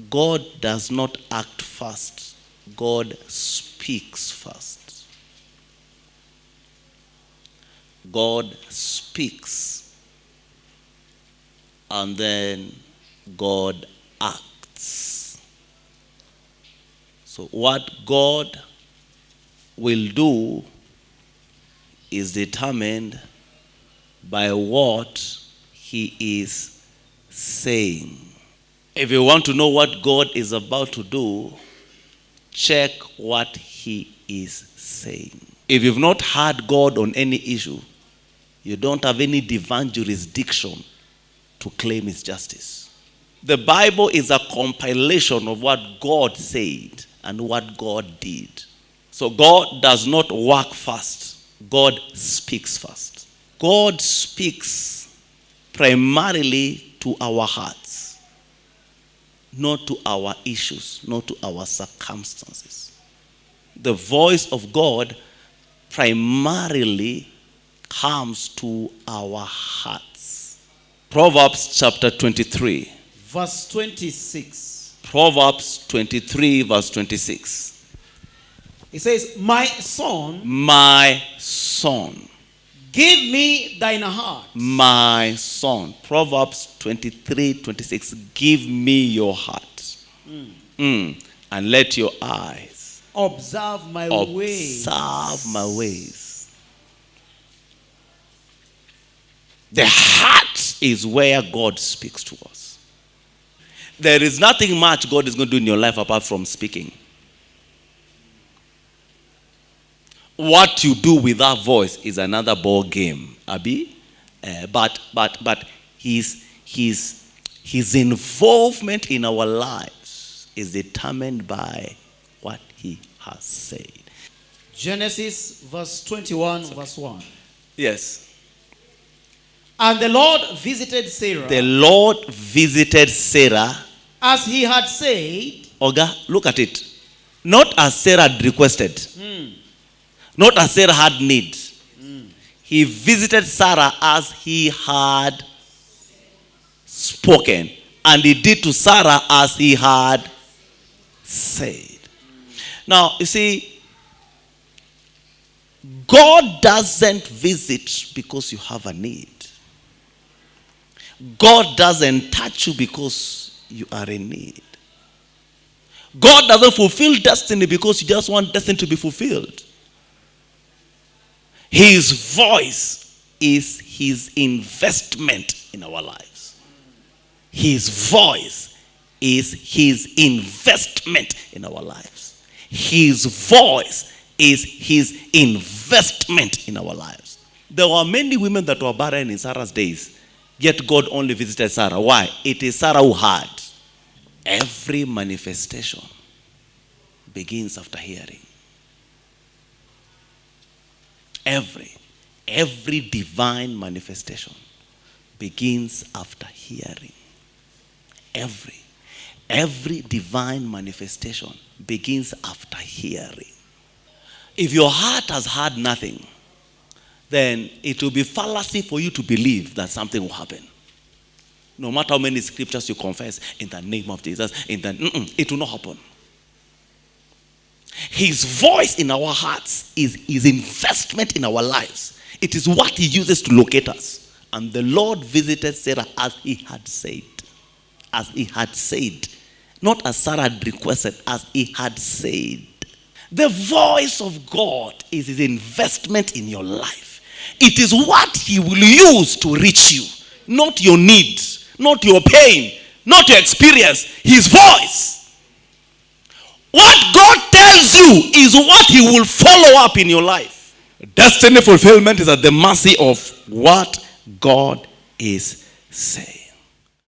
God does not act first. God speaks first. God speaks. And then God acts. So what God will do is determined by what he is saying. If you want to know what God is about to do, check what he is saying. If you've not heard God on any issue, you don't have any divine jurisdiction to claim his justice. The Bible is a compilation of what God said and what God did. So God does not work first. God speaks first. God speaks primarily to our hearts, not to our issues, not to our circumstances. The voice of God primarily comes to our hearts. Proverbs chapter 23. Verse 26. Proverbs 23 verse 26. It says, my son, give me thine heart. My son. Proverbs 23:26. Give me your heart. And let your eyes observe my ways. Observe my ways. The heart is where God speaks to us. There is nothing much God is going to do in your life apart from speaking. What you do with that voice is another ball game, Abi. But his involvement in our lives is determined by what he has said. Genesis verse 21, verse 1. Yes. And the Lord visited Sarah. The Lord visited Sarah. As he had said. Oga, look at it. Not as Sarah had requested. Not as Sarah had need. He visited Sarah as he had spoken. And he did to Sarah as he had said. Now, you see, God doesn't visit because you have a need. God doesn't touch you because you are in need. God doesn't fulfill destiny because you just want destiny to be fulfilled. His voice is his investment in our lives. His voice is his investment in our lives. His voice is his investment in our lives. There were many women that were barren in Sarah's days, yet God only visited Sarah. Why? It is Sarah who had. Every manifestation begins after hearing. Every divine manifestation begins after hearing. Every divine manifestation begins after hearing. If your heart has heard nothing, then it will be fallacy for you to believe that something will happen. No matter how many scriptures you confess in the name of Jesus, it will not happen. His voice in our hearts is his investment in our lives. It is what he uses to locate us. And the Lord visited Sarah as he had said. As he had said. Not as Sarah had requested, as he had said. The voice of God is his investment in your life. It is what he will use to reach you. Not your needs, not your pain, not your experience. His voice. What God tells you is what he will follow up in your life. Destiny fulfillment is at the mercy of what God is saying.